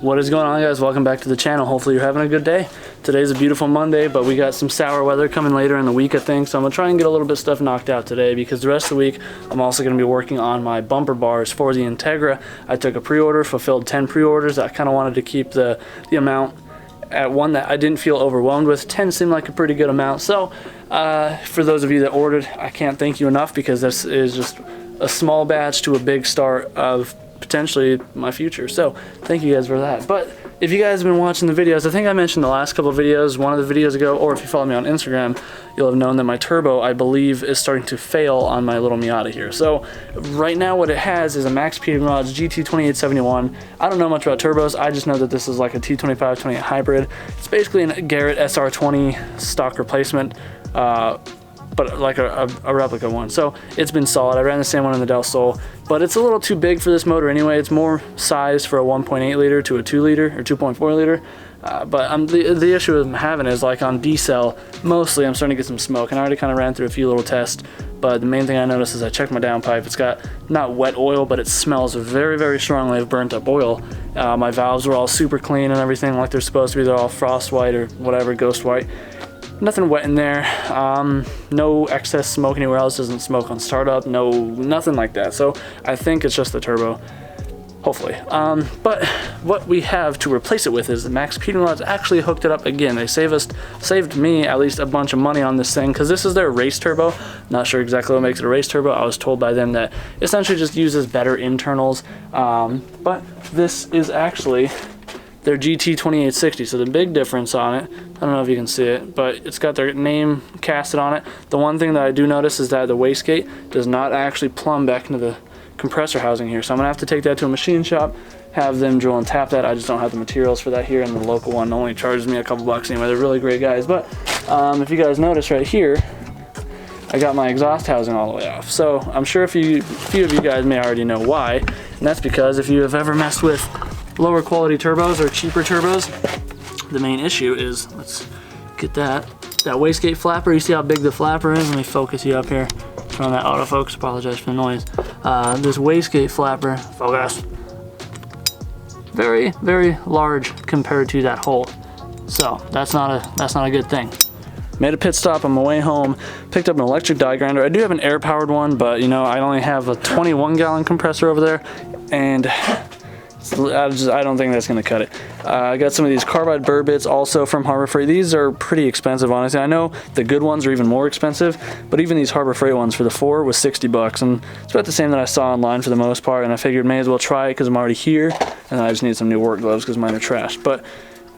What is going on, guys? Welcome back to the channel. Hopefully you're having a good day. Today's a beautiful Monday, but we got some sour weather coming later in the week, I think, so I'm gonna try and get a little bit of stuff knocked out today, because the rest of the week I'm also gonna be working on my bumper bars for the Integra. I took a pre-order, fulfilled 10 pre-orders. I kind of wanted to keep the amount at one that I didn't feel overwhelmed with. 10 seemed like a pretty good amount, so for those of you that ordered, I can't thank you enough, because this is just a small batch to a big start of potentially my future. So thank you guys for that. But if you guys have been watching the videos, I think I mentioned the last couple of videos, one of the videos ago, or if you follow me on Instagram, you'll have known that my turbo, I believe, is starting to fail on my little Miata here. So right now what it has is a Max Peting Rods GT2871. I don't know much about turbos. I just know that this is like a T25-28 hybrid. It's basically a Garrett SR20 stock replacement, but like a replica one. So it's been solid. I ran the same one in the Del Sol, but it's a little too big for this motor anyway. It's more sized for a 1.8 liter to a 2 liter or 2.4 liter. But the issue I'm having is, like, on D-cell, mostly I'm starting to get some smoke, and I already kind of ran through a few little tests, but the main thing I noticed is I checked my downpipe. It's got not wet oil, but it smells very, very strongly of burnt up oil. My valves were all super clean and everything like they're supposed to be. They're all frost white or whatever, ghost white. Nothing wet in there, no excess smoke anywhere else, doesn't smoke on startup, nothing like that. So I think it's just the turbo, hopefully. But what we have to replace it with is the Max Peting Rods actually hooked it up again. They saved me at least a bunch of money on this thing, because this is their race turbo. Not sure exactly what makes it a race turbo. I was told by them that essentially just uses better internals, but this is actually their GT2860, so the big difference on it, I don't know if you can see it, but it's got their name casted on it. The one thing that I do notice is that the wastegate does not actually plumb back into the compressor housing here, so I'm gonna have to take that to a machine shop, have them drill and tap that. I just don't have the materials for that here, and the local one only charges me a couple bucks anyway. They're really great guys. But if you guys notice right here, I got my exhaust housing all the way off. So I'm sure a few of you guys may already know why, and that's because if you have ever messed with lower quality turbos or cheaper turbos, the main issue is, let's get that wastegate flapper. You see how big the flapper is? Let me focus you up here. Turn on that autofocus, apologize for the noise. This wastegate flapper, focus, very, very large compared to that hole. So that's not a good thing. Made a pit stop on my way home, picked up an electric die grinder. I do have an air powered one, but you know, I only have a 21 gallon compressor over there, and I don't think that's going to cut it. I got some of these carbide burr bits also from Harbor Freight. These are pretty expensive, honestly. I know the good ones are even more expensive, but even these Harbor Freight ones for the 4 was 60 bucks, and it's about the same that I saw online for the most part, and I figured may as well try it because I'm already here, and I just need some new work gloves because mine are trashed. But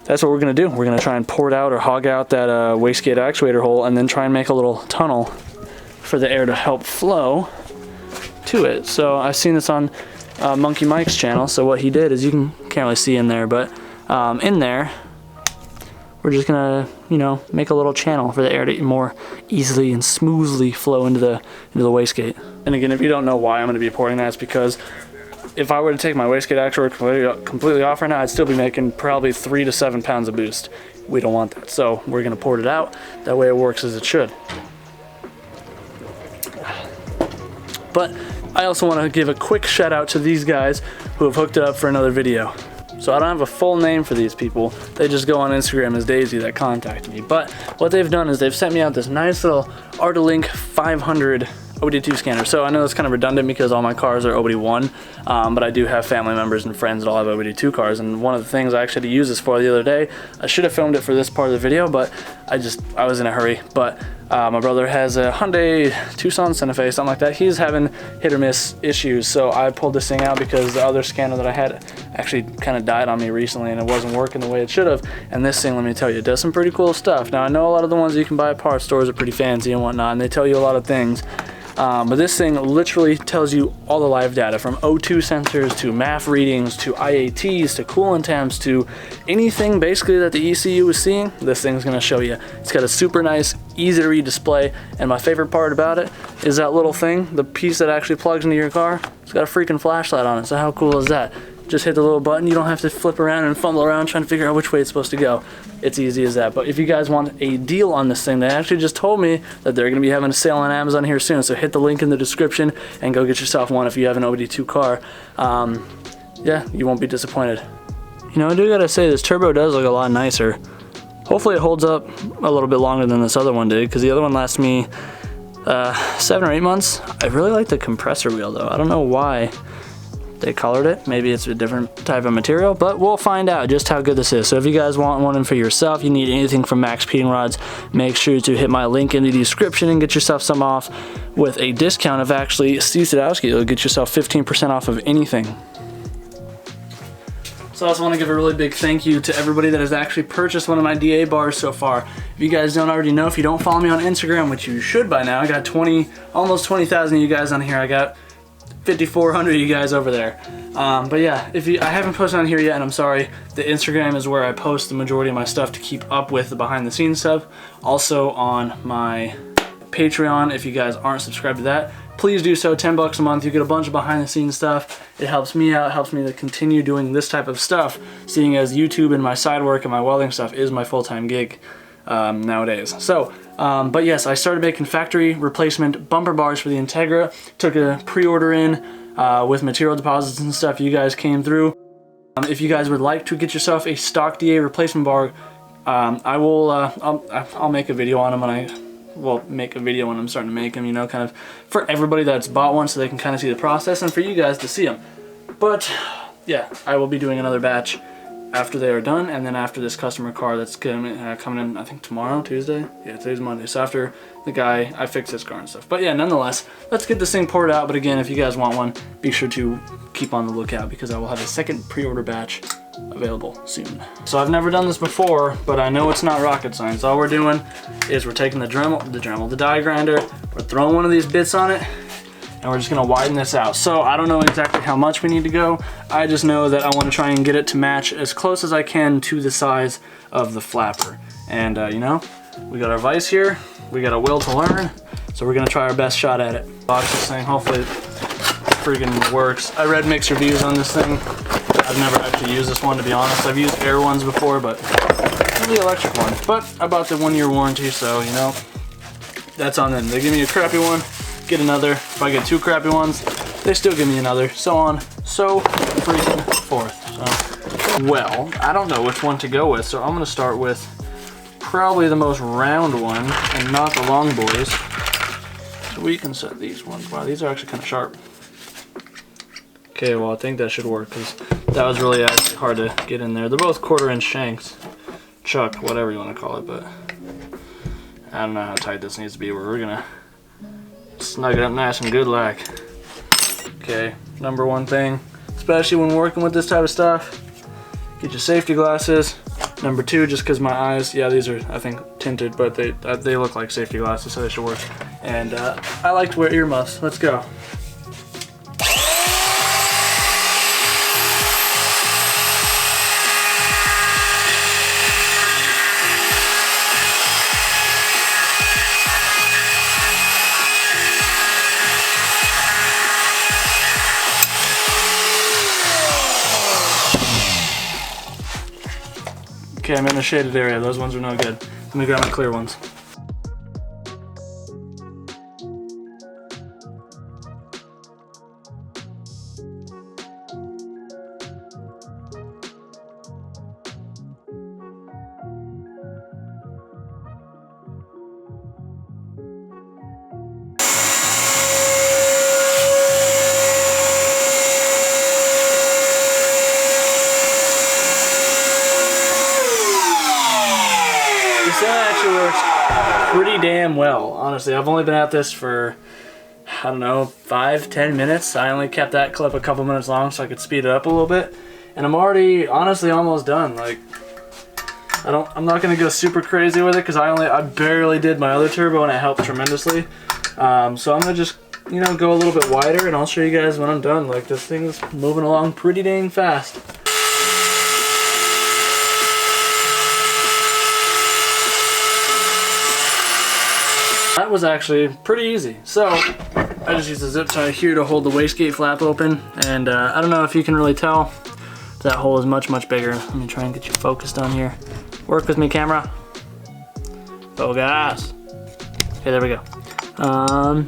that's what we're going to do. We're going to try and pour it out or hog out that wastegate actuator hole, and then try and make a little tunnel for the air to help flow to it. So I've seen this on Monkey Mike's channel. So what he did is, you can't really see in there, but in there we're just gonna, you know, make a little channel for the air to more easily and smoothly flow into the wastegate. And again, if you don't know why I'm going to be pouring that, it's because if I were to take my wastegate actuator completely off right now, I'd still be making probably 3 to 7 pounds of boost. We don't want that, so we're gonna pour it out. That way it works as it should. But I also want to give a quick shout out to these guys who have hooked it up for another video. So I don't have a full name for these people. They just go on Instagram as Daisy that contacted me. But what they've done is they've sent me out this nice little Artilink 500 OBD2 scanner. So I know that's kind of redundant because all my cars are OBD1, but I do have family members and friends that all have OBD2 cars, and one of the things I actually had to use this for the other day, I should have filmed it for this part of the video, but I was in a hurry. But my brother has a Hyundai Tucson, Santa Fe, something like that. He's having hit or miss issues, so I pulled this thing out because the other scanner that I had actually kind of died on me recently, and it wasn't working the way it should have. And this thing, let me tell you, it does some pretty cool stuff. Now I know a lot of the ones you can buy at parts stores are pretty fancy and whatnot, and they tell you a lot of things. But this thing literally tells you all the live data, from O2 sensors to MAF readings to IATs to coolant temps to anything basically that the ECU is seeing. This thing's going to show you. It's got a super nice, easy to read display, and my favorite part about it is that little thing, the piece that actually plugs into your car. It's got a freaking flashlight on it. So how cool is that? Just hit the little button. You don't have to flip around and fumble around trying to figure out which way it's supposed to go. It's easy as that. But if you guys want a deal on this thing, they actually just told me that they're going to be having a sale on Amazon here soon. So hit the link in the description and go get yourself one if you have an OBD2 car. Yeah, you won't be disappointed. You know, I do gotta say, this turbo does look a lot nicer. Hopefully it holds up a little bit longer than this other one did, because the other one lasted me 7 or 8 months. I really like the compressor wheel though. I don't know why they colored it. Maybe it's a different type of material, but we'll find out just how good this is. So if you guys want one for yourself, you need anything from Max Peeling Rods, make sure to hit my link in the description and get yourself some off with a discount of actually ChrisSadowski. It'll get yourself 15% off of anything. So I also want to give a really big thank you to everybody that has actually purchased one of my DA bars so far. If you guys don't already know, if you don't follow me on Instagram, which you should by now, I got almost 20,000 of you guys on here. I got 5,400 of you guys over there. But yeah, I haven't posted on here yet, and I'm sorry. The Instagram is where I post the majority of my stuff to keep up with the behind the scenes stuff. Also on my Patreon, if you guys aren't subscribed to that, please do so. 10 bucks a month, you get a bunch of behind the scenes stuff. It helps me out, helps me to continue doing this type of stuff, seeing as YouTube and my side work and my welding stuff is my full-time gig nowadays. So, but yes, I started making factory replacement bumper bars for the Integra. Took a pre-order in with material deposits and stuff. You guys came through. If you guys would like to get yourself a stock DA replacement bar, I'll make a video on them when I'm starting to make them, you know, kind of for everybody that's bought one so they can kind of see the process, and for you guys to see them. But yeah, I will be doing another batch after they are done, and then after this customer car that's coming in, I think tomorrow, Tuesday? Yeah, today's Monday. So after the guy, I fix his car and stuff. But yeah, nonetheless, let's get this thing poured out. But again, if you guys want one, be sure to keep on the lookout, because I will have a second pre-order batch available soon. So I've never done this before, but I know it's not rocket science. All we're doing is we're taking the die grinder, we're throwing one of these bits on it, and we're just gonna widen this out. So I don't know exactly how much we need to go. I just know that I want to try and get it to match as close as I can to the size of the flapper. And you know, we got our vise here, we got a will to learn, so we're gonna try our best shot at it. Box this thing, hopefully it freaking works. I read mixed reviews on this thing. I've never actually used this one, to be honest. I've used air ones before, but not the electric one. But I bought the 1-year warranty, so you know, that's on them. They give me a crappy one, get another. If I get 2 crappy ones, they still give me another. So on, so freaking forth. So, well, I don't know which one to go with, so I'm gonna start with probably the most round one and not the long boys. So we can set these ones. Wow, these are actually kind of sharp. Okay, well I think that should work, because that was really actually hard to get in there. They're both 1/4-inch shanks, chuck, whatever you want to call it, but I don't know how tight this needs to be, where we're gonna snug it up nice and good like. Okay, number one thing, especially when working with this type of stuff, get your safety glasses. Number 2, just because my eyes, yeah, these are I think tinted, but they look like safety glasses, so they should work. And I like to wear earmuffs. Let's go. Okay, I'm in a shaded area. Those ones are no good. Let me grab my clear ones. That actually works pretty damn well, honestly. I've only been at this for, I don't know, 5-10 minutes. I only kept that clip a couple minutes long so I could speed it up a little bit. And I'm already, honestly, almost done. Like, I'm not gonna go super crazy with it, because I barely did my other turbo and it helped tremendously. So I'm gonna just, you know, go a little bit wider, and I'll show you guys when I'm done. Like, this thing's moving along pretty dang fast. That was actually pretty easy. So I just used the zip tie here to hold the wastegate flap open, and I don't know if you can really tell, that hole is much bigger. Let me try and get you focused on here. Work with me, camera. Focus. Okay, there we go.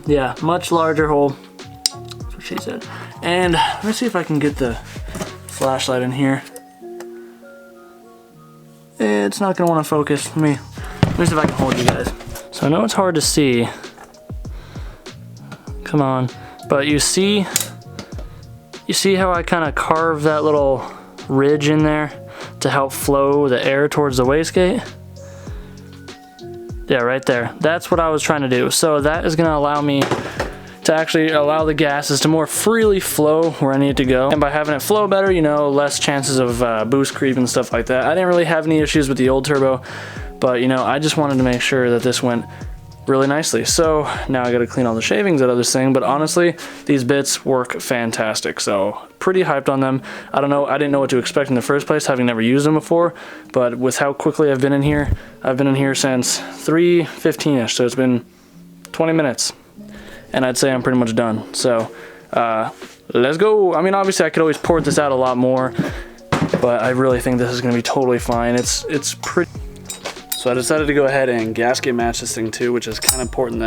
Yeah, much larger hole. That's what she said. And let me see if I can get the flashlight in here. it's not gonna wanna focus. Let me see if I can hold you guys. So I know it's hard to see. Come on. But you see how I kind of carved that little ridge in there to help flow the air towards the wastegate? Yeah, right there. That's what I was trying to do. So that is gonna allow me to actually allow the gases to more freely flow where I need it to go. And by having it flow better, you know, less chances of boost creep and stuff like that. I didn't really have any issues with the old turbo, but you know, I just wanted to make sure that this went really nicely. So now I gotta clean all the shavings out of this thing, but honestly, these bits work fantastic. So pretty hyped on them. I don't know, I didn't know what to expect in the first place, having never used them before, but with how quickly I've been in here since 3:15ish, so it's been 20 minutes. And I'd say I'm pretty much done. So let's go. I mean, obviously I could always port this out a lot more, but I really think this is gonna be totally fine. It's pretty. So I decided to go ahead and gasket match this thing too, which is kind of important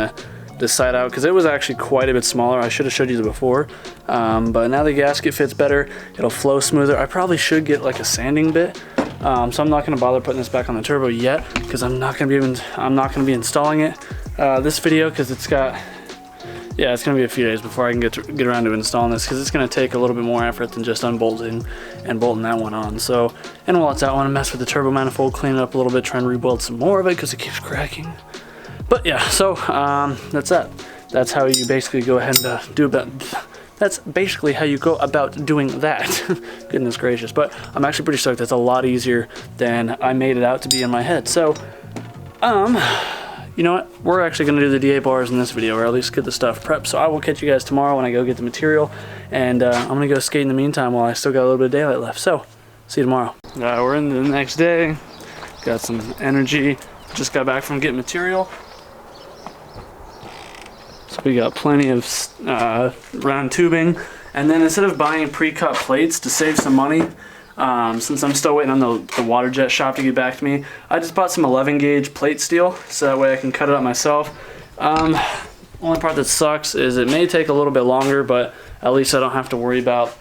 this side out because it was actually quite a bit smaller. I should have showed you that before, but now the gasket fits better. It'll flow smoother. I probably should get like a sanding bit. So I'm not gonna bother putting this back on the turbo yet because I'm not gonna be installing it this video because it's gonna be a few days before I can get around to installing this because it's gonna take a little bit more effort than just unbolting and bolting that one on. So, and while it's out, I wanna mess with the turbo manifold, clean it up a little bit, try and rebuild some more of it because it keeps cracking. But yeah, so that's that. That's how you basically go ahead and that's basically how you go about doing that. Goodness gracious. But I'm actually pretty stoked. That's a lot easier than I made it out to be in my head. So, you know what? We're actually going to do the DA bars in this video, or at least get the stuff prepped. So I will catch you guys tomorrow when I go get the material. And I'm going to go skate in the meantime while I still got a little bit of daylight left. So, see you tomorrow. We're in the next day. Got some energy. Just got back from getting material. So we got plenty of round tubing. And then instead of buying pre-cut plates to save some money, since I'm still waiting on the water jet shop to get back to me, I just bought some 11 gauge plate steel so that way I can cut it up myself. Only part that sucks is it may take a little bit longer, but at least I don't have to worry about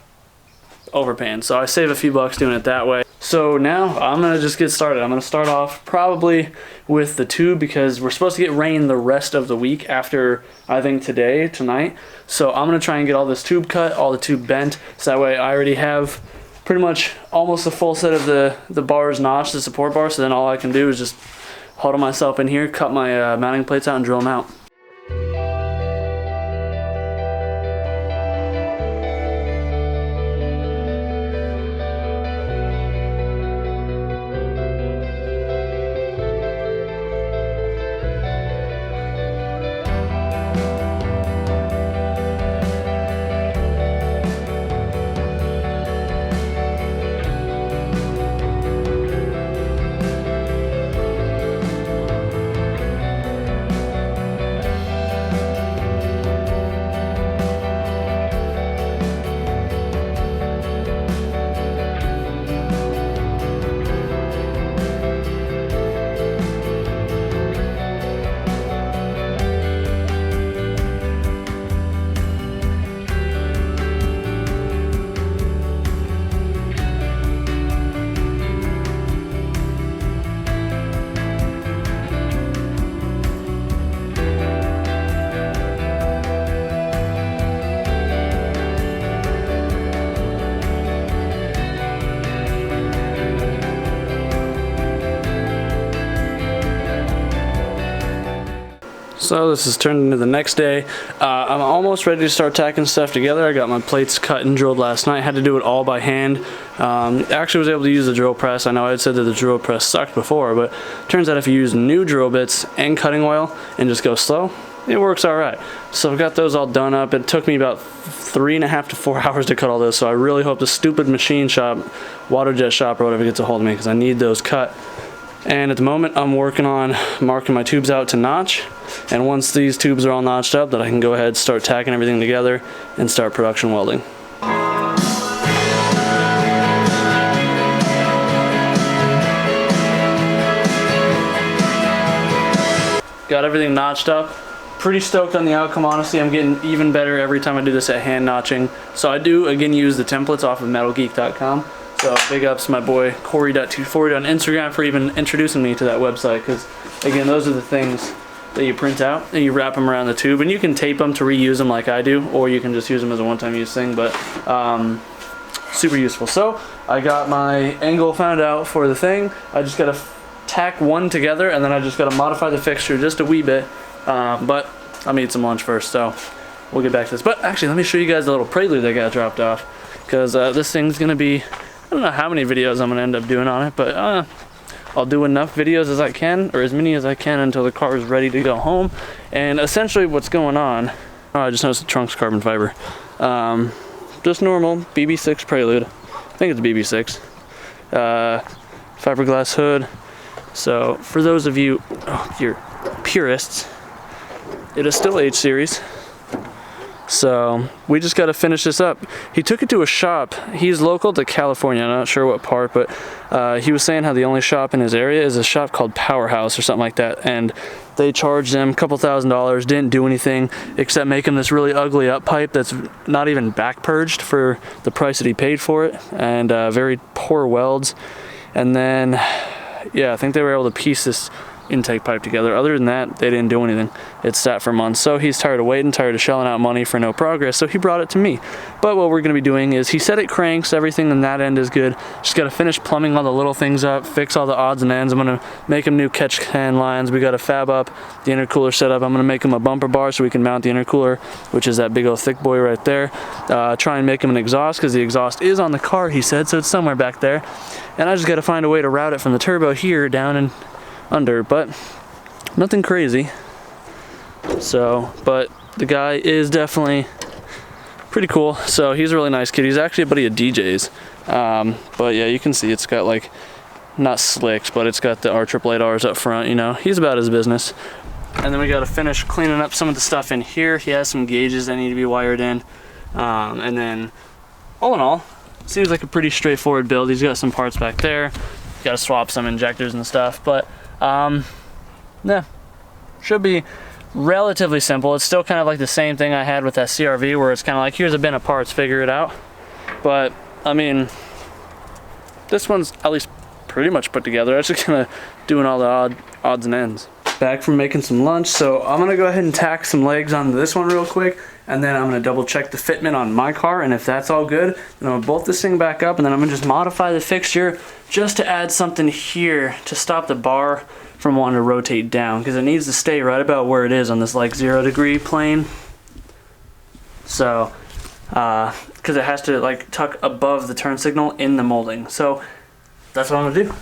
overpaying. So I save a few bucks doing it that way. So now I'm gonna just get started. I'm gonna start off probably with the tube because we're supposed to get rain the rest of the week after, I think tonight. So I'm gonna try and get all this tube cut, all the tube bent, so that way I already have pretty much almost a full set of the bars notched, the support bar, so then all I can do is just huddle myself in here, cut my mounting plates out and drill them out. So this has turned into the next day. I'm almost ready to start tacking stuff together. I got my plates cut and drilled last night. Had to do it all by hand. Actually was able to use the drill press. I know I had said that the drill press sucked before, but turns out if you use new drill bits and cutting oil and just go slow, it works all right. So I've got those all done up. It took me about 3.5 to 4 hours to cut all this, so I really hope the stupid machine shop, water jet shop or whatever, gets a hold of me because I need those cut. And at the moment I'm working on marking my tubes out to notch, and once these tubes are all notched up, that I can go ahead, start tacking everything together and start production welding. Got everything notched up. Pretty stoked on the outcome, honestly. I'm getting even better every time I do this at hand notching. So I do again use the templates off of metalgeek.com. So big ups to my boy Corey.240 on Instagram for even introducing me to that website, because again, those are the things that you print out and you wrap them around the tube, and you can tape them to reuse them like I do, or you can just use them as a one-time use thing, but super useful. So I got my angle found out for the thing. I just gotta tack one together, and then I just gotta modify the fixture just a wee bit, but I'm eating some lunch first, so we'll get back to this. But actually, let me show you guys the little Prelude that got dropped off, because this thing's gonna be, I don't know how many videos I'm gonna end up doing on it, but I'll do enough videos as I can, or as many as I can, until the car is ready to go home. And essentially what's going on, I just noticed the trunk's carbon fiber. Just normal BB6 Prelude. I think it's BB6. Fiberglass hood. So for those of you, you're purists, it is still H series. So we just got to finish this up. He took it to a shop. He's local to California. I'm not sure what part, but he was saying how the only shop in his area is a shop called Powerhouse or something like that. And they charged him a couple $1,000s, didn't do anything except make him this really ugly up pipe that's not even back purged for the price that he paid for it, and very poor welds. And then, yeah, I think they were able to piece this intake pipe together. Other than that, they didn't do anything. It sat for months. So he's tired of waiting, tired of shelling out money for no progress, so he brought it to me. But what we're going to be doing is, he said it cranks, everything on that end is good. Just got to finish plumbing all the little things up, fix all the odds and ends. I'm going to make him new catch can lines. We got to fab up the intercooler setup. I'm going to make him a bumper bar so we can mount the intercooler, which is that big old thick boy right there. Try and make him an exhaust, because the exhaust is on the car, he said, so it's somewhere back there. And I just got to find a way to route it from the turbo here down and under, but nothing crazy. So, but the guy is definitely pretty cool. So he's a really nice kid. He's actually a buddy of DJ's. But yeah, you can see it's got like, not slicks, but it's got the R888Rs up front, you know. He's about his business. And then we got to finish cleaning up some of the stuff in here. He has some gauges that need to be wired in. And then all in all, seems like a pretty straightforward build. He's got some parts back there. Got to swap some injectors and stuff, but yeah, should be relatively simple. It's still kind of like the same thing I had with that CRV, where it's kind of like, here's a bin of parts, figure it out. But I mean, this one's at least pretty much put together. I'm just kind of doing all the odds and ends. Back from making some lunch, so I'm gonna go ahead and tack some legs onto this one real quick, and then I'm gonna double check the fitment on my car, and if that's all good, then I'm gonna bolt this thing back up, and then I'm gonna just modify the fixture just to add something here to stop the bar from wanting to rotate down, because it needs to stay right about where it is on this like 0 degree plane. So because it has to like tuck above the turn signal in the molding. So that's what I'm gonna do.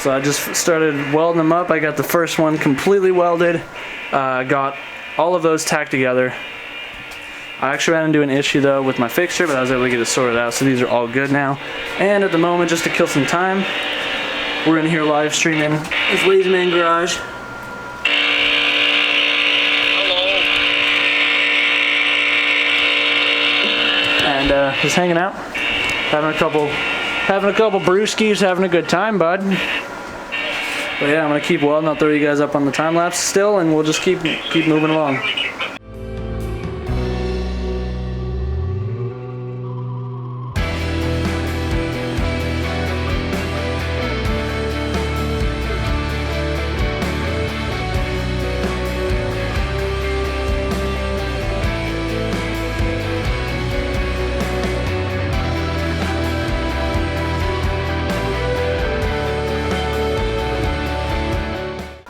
So I just started welding them up. I got the first one completely welded. Got all of those tacked together. I actually ran into an issue though with my fixture, but I was able to get it sorted out, so these are all good now. And at the moment, just to kill some time, we're in here live streaming this Lazy Man Garage. And just hanging out, having a couple brewskis, having a good time, bud. But yeah, I'm gonna keep welding. I'll throw you guys up on the time lapse still, and we'll just keep moving along.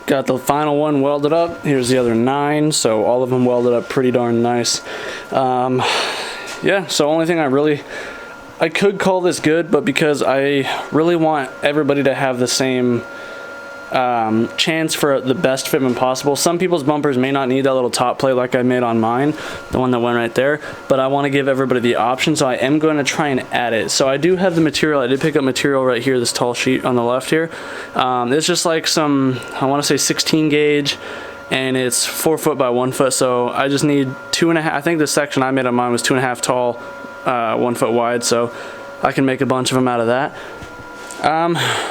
Got the final one welded up. Here's the other 9, so all of them welded up pretty darn nice. Yeah, so only thing I could call this good, but because I really want everybody to have the same chance for the best fitment possible. Some people's bumpers may not need that little top plate like I made on mine, the one that went right there, but I want to give everybody the option, so I am going to try and add it. So I do have the material. I did pick up material right here, this tall sheet on the left here. It's just like some, I want to say 16 gauge, and it's 4 foot by 1 foot, so I just need 2.5. I think the section I made on mine was 2.5 tall, 1 foot wide, so I can make a bunch of them out of that.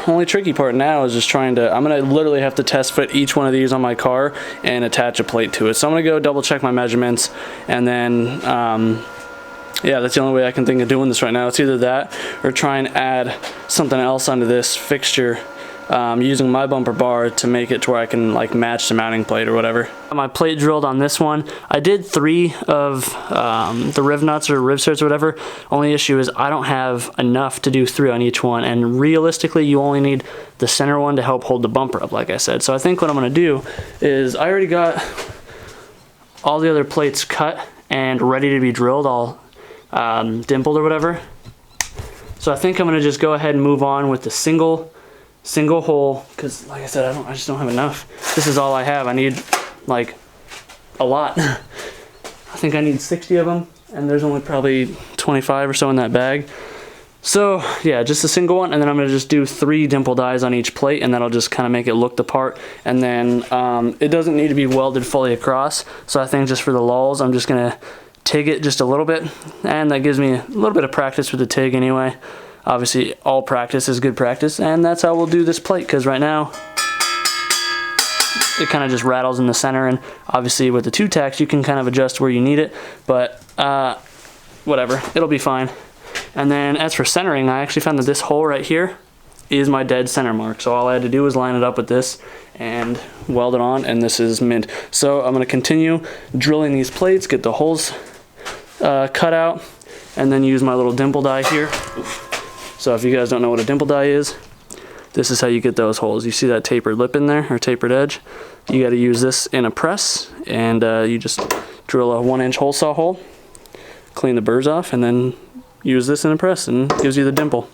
Only tricky part now is just trying to, I'm gonna literally have to test fit each one of these on my car and attach a plate to it. So I'm gonna go double check my measurements, and then yeah, that's the only way I can think of doing this right now. It's either that or try and add something else onto this fixture using my bumper bar to make it to where I can like match the mounting plate or whatever. My plate drilled on this one. I did 3 of the riv nuts or riv studs or whatever. Only issue is I don't have enough to do 3 on each one, and realistically you only need the center one to help hold the bumper up, like I said. So I think what I'm gonna do is I already got all the other plates cut and ready to be drilled, all dimpled or whatever. So I think I'm gonna just go ahead and move on with the single hole, because like I said, I just don't have enough. This is all I have. I need like a lot. I think I need 60 of them, and there's only probably 25 or so in that bag. So yeah, just a single one, and then I'm gonna just do 3 dimple dies on each plate, and that'll just kind of make it look the part. And then it doesn't need to be welded fully across, so I think just for the lulls I'm just gonna TIG it just a little bit, and that gives me a little bit of practice with the TIG anyway. Obviously, all practice is good practice, and that's how we'll do this plate, because right now, it kind of just rattles in the center, and obviously with the 2-tacks, you can kind of adjust where you need it, but whatever, it'll be fine. And then as for centering, I actually found that this hole right here is my dead center mark, so all I had to do was line it up with this and weld it on, and this is mint. So I'm going to continue drilling these plates, get the holes cut out, and then use my little dimple die here. Oof. So if you guys don't know what a dimple die is, this is how you get those holes. You see that tapered lip in there, or tapered edge? You got to use this in a press, and you just drill a 1-inch hole saw hole, clean the burrs off, and then use this in a press, and it gives you the dimple.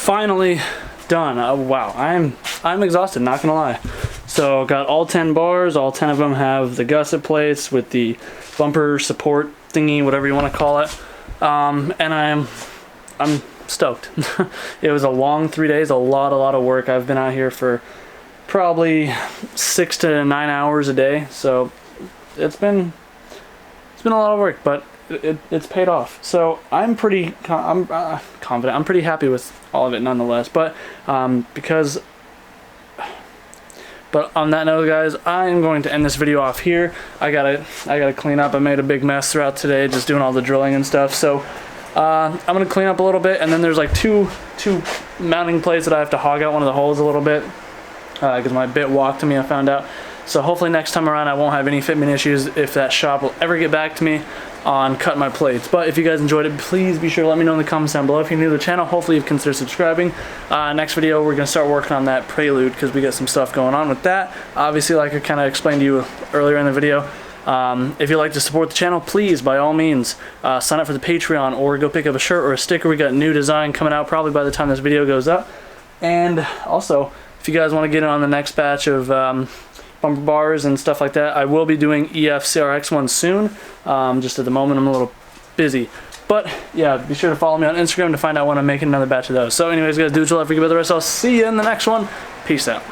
Finally done. Wow, I'm exhausted, not gonna lie. So got all 10 bars, all 10 of them have the gusset plates with the bumper support thingy, whatever you want to call it. And I'm stoked. It was a long 3 days, a lot of work. I've been out here for probably 6 to 9 hours a day, so it's been a lot of work, but it's paid off. So I'm pretty confident. I'm pretty happy with all of it nonetheless. But on that note, guys, I'm going to end this video off here. I gotta clean up. I made a big mess throughout today just doing all the drilling and stuff. So I'm gonna clean up a little bit, and then there's like two mounting plates that I have to hog out one of the holes a little bit because my bit walked to me, I found out. So hopefully next time around I won't have any fitment issues if that shop will ever get back to me on cutting my plates. But if you guys enjoyed it, please be sure to let me know in the comments down below. If you're new to the channel, hopefully you've considered subscribing. Next video we're going to start working on that Prelude because we got some stuff going on with that. Obviously, like I kind of explained to you earlier in the video, if you'd like to support the channel, please by all means sign up for the Patreon or go pick up a shirt or a sticker. We got a new design coming out probably by the time this video goes up. And also, if you guys want to get in on the next batch of bumper bars and stuff like that, I will be doing EF CRX ones soon. Just at the moment I'm a little busy, but yeah, be sure to follow me on Instagram to find out when I'm making another batch of those. So anyways, guys, do what you love, forget about the rest. I'll see you in the next one. Peace out.